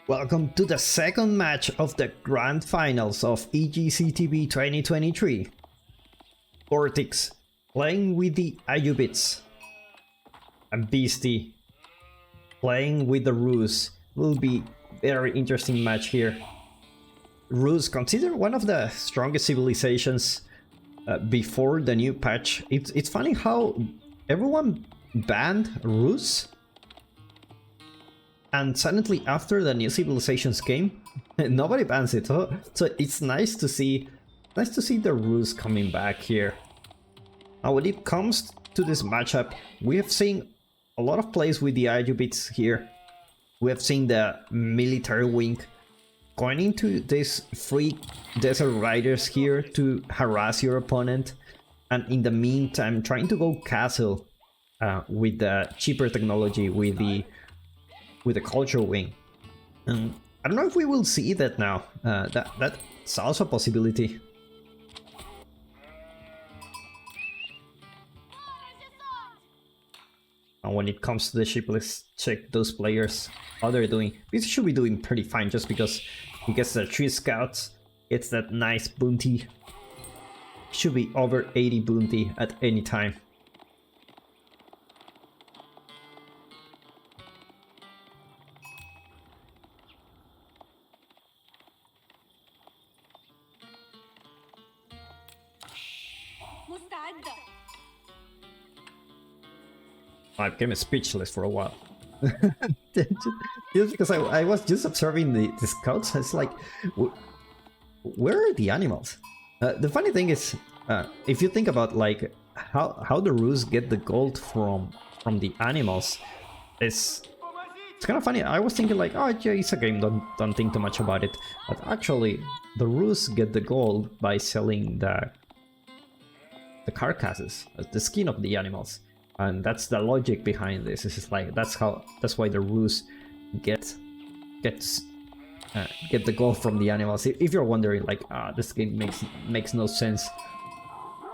Welcome to the second match of the Grand Finals of EGC TV 2023. VortiX playing with the Ayyubids and Beasty playing with the Rus. Will be very interesting match here. Rus, considered one of the strongest civilizations before the new patch. It's funny how everyone banned Rus, and suddenly after the new civilizations came, nobody bans it. So it's nice to see the Rus coming back here. Now when it comes to this matchup, we have seen a lot of plays with the Ayyubids here. We have seen the military wing going into these free desert riders here to harass your opponent, and in the meantime trying to go castle with the cheaper technology with the culture wing. And I don't know if we will see that now. That's also a possibility. And when it comes to the ship, let's check those players, how they're doing. This should be doing pretty fine just because he gets the 3 scouts, gets that nice bounty. Should be over 80 bounty at any time. I became speechless for a while. Just because I was just observing the scouts. It's like, where are the animals? The funny thing is, if you think about like how the Rus get the gold from the animals, it's kind of funny. I was thinking like, oh yeah, it's a game, don't think too much about it. But actually, the Rus get the gold by selling the carcasses, the skin of the animals. And that's the logic behind this. It's just like that's why the Rus get the gold from the animals. If you're wondering, like, this game makes no sense.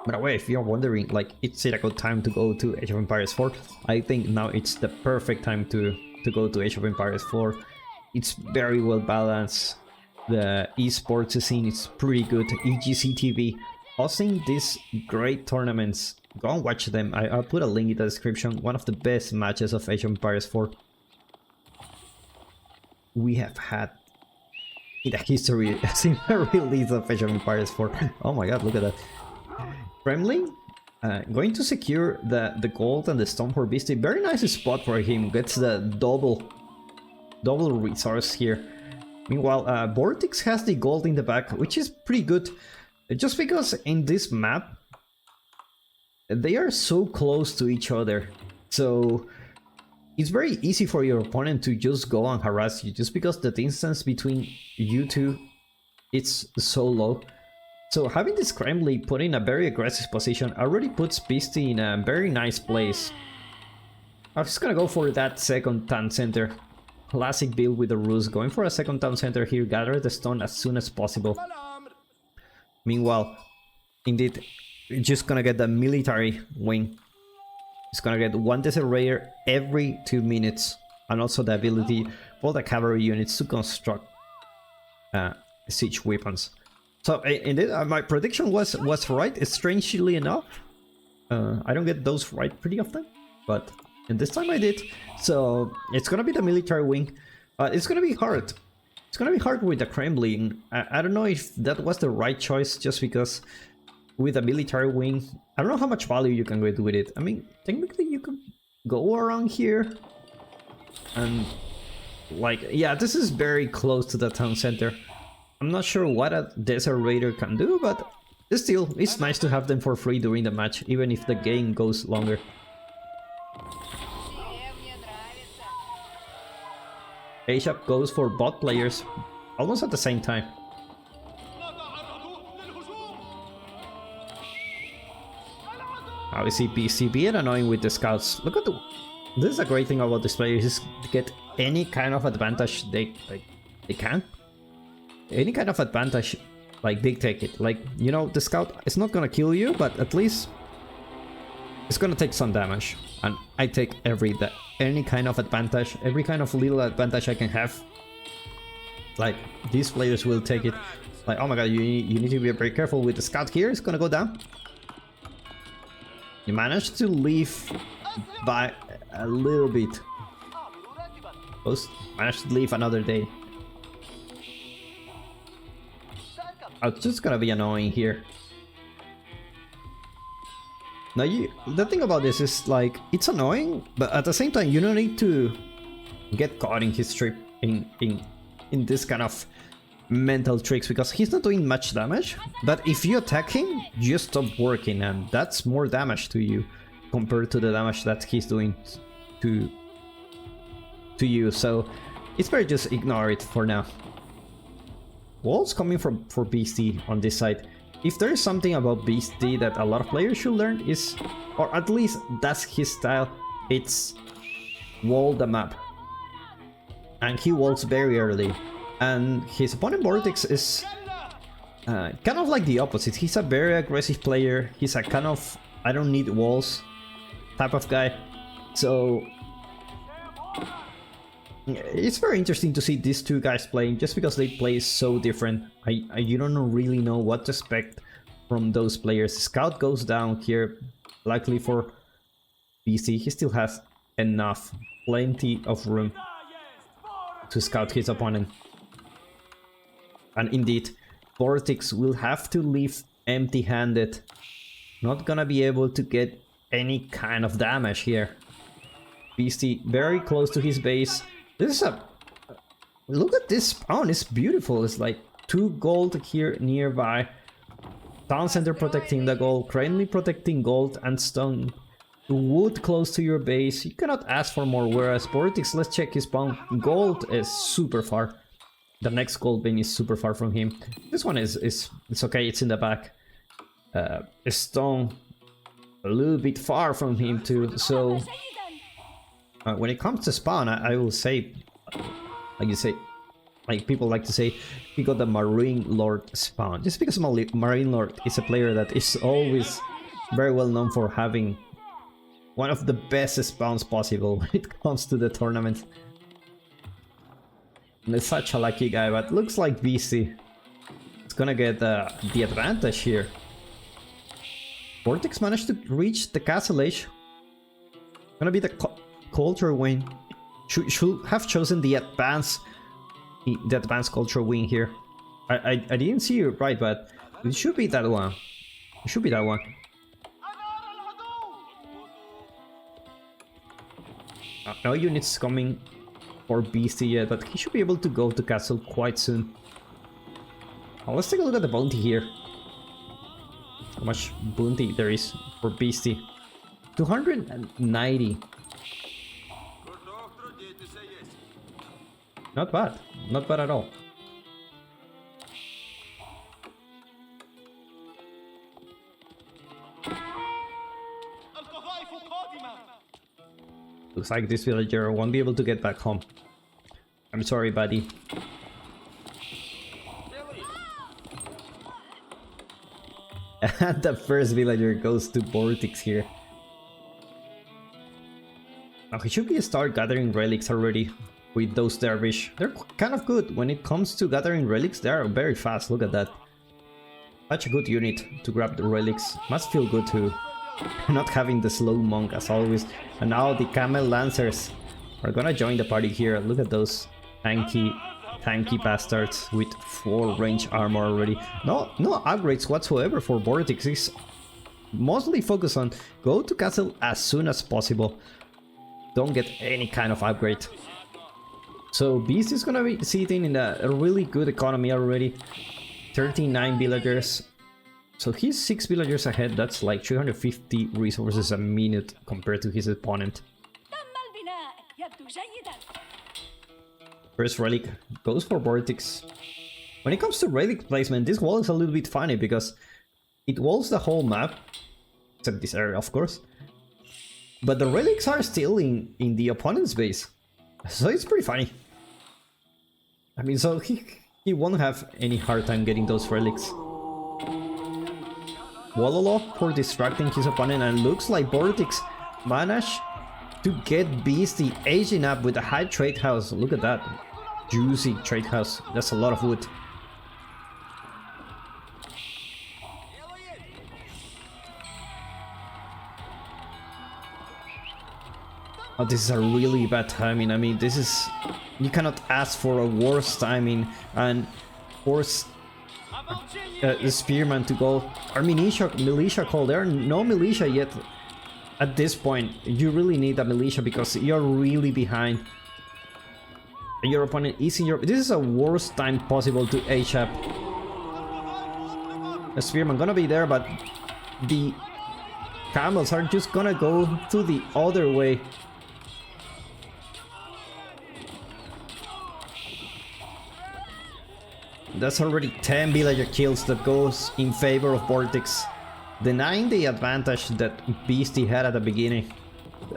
By the way, if you're wondering, like, is it a good time to go to Age of Empires 4? I think now it's the perfect time to go to Age of Empires 4. It's very well balanced. The esports scene is pretty good. EGC TV hosting these great tournaments. Go and watch them. I'll put a link in the description. One of the best matches of Age of Empires 4 we have had in the history since the release of Age of Empires 4. Oh my god, look at that. Kremlin going to secure the gold and the stone for Beasty. Very nice spot for him. Gets the double resource here. Meanwhile, VortiX has the gold in the back, which is pretty good. Just because in this map they are so close to each other, so it's very easy for your opponent to just go and harass you, just because the distance between you two it's so low. So having this Kremlin put in a very aggressive position already puts Beasty in a very nice place. I'm just gonna go for that second town center. Classic build with the Rus, going for a second town center here, gather the stone as soon as possible. Meanwhile, indeed, just gonna get the military wing. It's gonna get 1 desert raider every 2 minutes, and also the ability for the cavalry units to construct siege weapons. So indeed, my prediction was right. Strangely enough, I don't get those right pretty often, but in this time I did. So it's gonna be the military wing. It's gonna be hard. It's gonna be hard with the Kremlin. I don't know if that was the right choice, just because with a military wing, I don't know how much value you can get with it. I mean, technically you could go around here and like, yeah, this is very close to the town center. I'm not sure what a desert raider can do, but still, it's nice to have them for free during the match, even if the game goes longer. Asia goes for bot players almost at the same time. Obviously, Beasty being annoying with the scouts. Look at this is a great thing about this player, is to get any kind of advantage they can. Any kind of advantage, like they take it. Like, you know, the scout is not gonna kill you, but at least it's gonna take some damage. And I take any kind of advantage, every kind of little advantage I can have. Like, these players will take it. Like, oh my god, you need to be very careful with the scout here. It's gonna go down. You managed to leave by a little bit. Managed to leave another day. It's just gonna be annoying here. Now, the thing about this is, like, it's annoying, but at the same time, you don't need to get caught in his trip in this kind of mental tricks, because he's not doing much damage. But if you attack him, you stop working, and that's more damage to you compared to the damage that he's doing to you. So it's better just ignore it for now. Walls coming for Beasty on this side. If there is something about Beasty that a lot of players should learn is, or at least that's his style, it's wall the map. And he walls very early. And his opponent VortiX is kind of like the opposite. He's a very aggressive player. He's a kind of I don't need walls type of guy. So it's very interesting to see these two guys playing, just because they play so different. You don't really know what to expect from those players. Scout goes down here, likely for BC. He still has enough, plenty of room to scout his opponent. And indeed, VortiX will have to leave empty-handed. Not gonna be able to get any kind of damage here. Beasty very close to his base. This is a... Look at this spawn, it's beautiful. It's like 2 gold here nearby. Town center protecting the gold, Cranley protecting gold and stone. Wood close to your base. You cannot ask for more, whereas VortiX, let's check his spawn. Gold is super far. The next gold vein is super far from him. This one is it's okay, it's in the back. Stone a little bit far from him too, so when it comes to spawn, I will say, like you say, like people like to say, he got the Marine Lord spawn, just because Marine Lord is a player that is always very well known for having one of the best spawns possible when it comes to the tournament. And it's such a lucky guy, but looks like VC is gonna get the advantage here. VortiX managed to reach the castle age. Gonna be the culture win. Should have chosen the advanced culture win here. I didn't see it right, but it should be that one. It should be that one. No units coming for Beasty yet, but he should be able to go to castle quite soon. Now let's take a look at the bounty here. How much bounty there is for Beasty? 290. Not bad. Not bad at all. Looks like this villager won't be able to get back home. I'm sorry, buddy. And the first villager goes to VortiX here. Now he should be start gathering relics already with those dervish. They're kind of good when it comes to gathering relics. They are very fast. Look at that. Such a good unit to grab the relics. Must feel good too. Not having the slow monk as always. And now the camel lancers are gonna join the party here. Look at those tanky bastards with 4 range armor already. No upgrades whatsoever for VortiX. He's mostly focused on go to castle as soon as possible. Don't get any kind of upgrade. So Beast is gonna be sitting in a really good economy already. 39 villagers. So he's 6 villagers ahead. That's like 350 resources a minute compared to his opponent. First relic goes for VortiX. When it comes to relic placement, this wall is a little bit funny because it walls the whole map, except this area of course. But the relics are still in the opponent's base. So it's pretty funny. I mean, so he won't have any hard time getting those relics. Wallolo for distracting his opponent, and looks like VortiX managed to get Beasty aging up with a high trade house. Look at that. juicy trade house. That's a lot of wood. Oh, this is a really bad timing. I mean, this is... You cannot ask for a worse timing and force the spearman to go. Our militia call. There are no militia yet at this point. You really need a militia because you're really behind. Your opponent is in your... This is a worst time possible to HF. The spearman gonna be there, but the camels are just gonna go to the other way. That's already 10 villager kills that goes in favor of VortiX, denying the advantage that Beasty had at the beginning.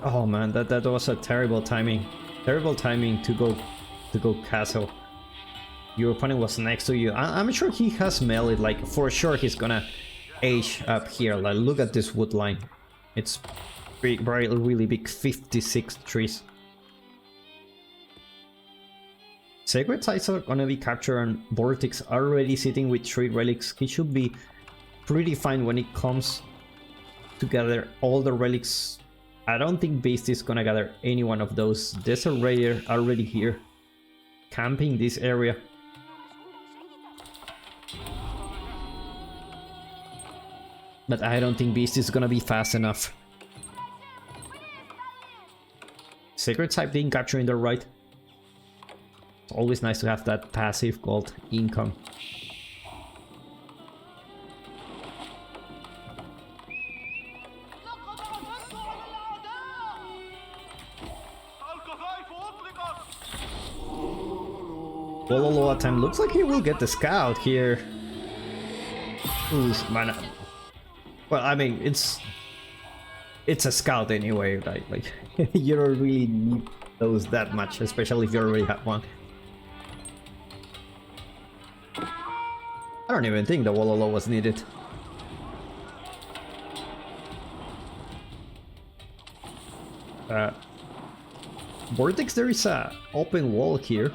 Oh man, that was a terrible timing. Terrible timing to go castle. Your opponent was next to you. I'm sure he has melee, like for sure he's gonna age up here. Like look at this wood line. It's really big, 56 trees. Sacred sites are gonna be captured and VortiX already sitting with 3 relics. He should be pretty fine when it comes to gather all the relics. I don't think Beasty is gonna gather any one of those. There's a raider already here, camping this area. But I don't think Beasty is gonna be fast enough. Sacred site being captured in the right. It's always nice to have that passive gold income. Wololo time looks like he will get the scout here. Ooh, man. Well, I mean, it's a scout anyway, right? Like you don't really need those that much, especially if you already have one. I don't even think the Wololo was needed. VortiX, there is a open wall here.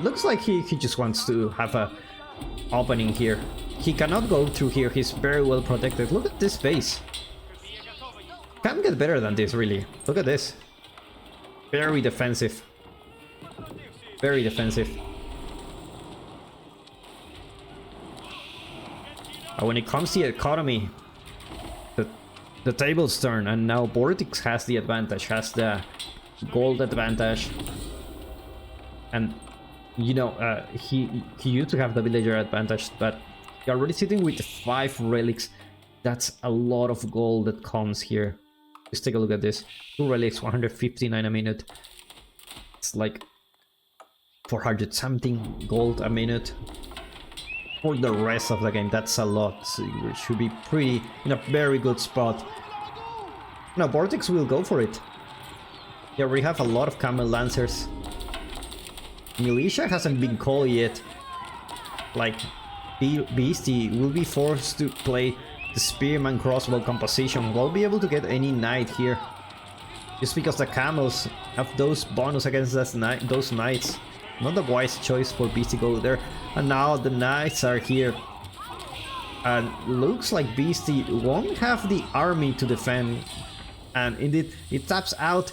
Looks like he just wants to have a opening here. He cannot go through here, he's very well protected. Look at this base. Can't get better than this, really. Look at this. Very defensive. Very defensive. When it comes to the economy, the tables turn, and now VortiX has the advantage, has the gold advantage. And you know, he used to have the villager advantage, but you're already sitting with 5 relics. That's a lot of gold that comes here. Let's take a look at this. 2 relics, 159 a minute. It's like 400 something gold a minute. For the rest of the game, that's a lot. So you should be pretty in a very good spot. Now VortiX will go for it. Yeah, we have a lot of camel lancers. Militia hasn't been called yet. Like Beasty will be forced to play the spearman crossbow composition. Won't be able to get any knight here, just because the camels have those bonus against those knights. Not a wise choice for Beasty to go there. And now the knights are here. And looks like Beasty won't have the army to defend. And indeed, it taps out.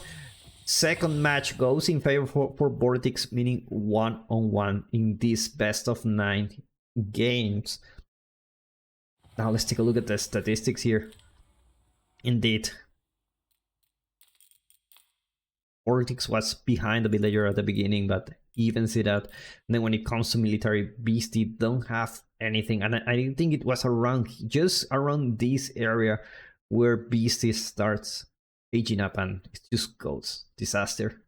Second match goes in favor for VortiX, meaning 1-on-1 in this best of 9 games. Now let's take a look at the statistics here. Indeed, VortiX was behind the villager at the beginning, but evens it out. And then when it comes to military, Beasty don't have anything. And I think it was just around this area where Beasty starts aging up, and it just goes disaster.